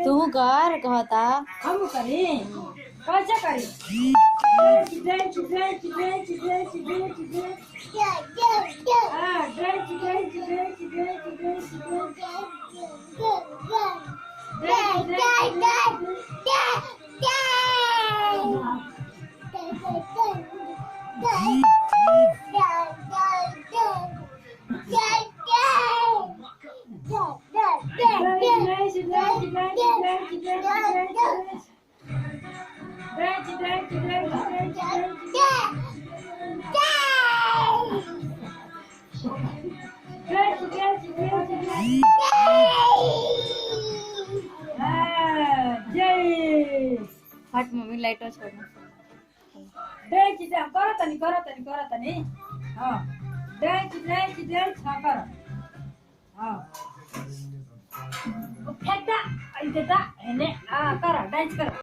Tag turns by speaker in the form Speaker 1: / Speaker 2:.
Speaker 1: તું કર કહતા
Speaker 2: हम करे कैसे करे हाँ
Speaker 1: હટ મમ્મી લાઈટો છોડ
Speaker 2: करत नहीं हाँ डांस हाँ करो हाँ फेंकता इधर दा इन्हें करो डांस करो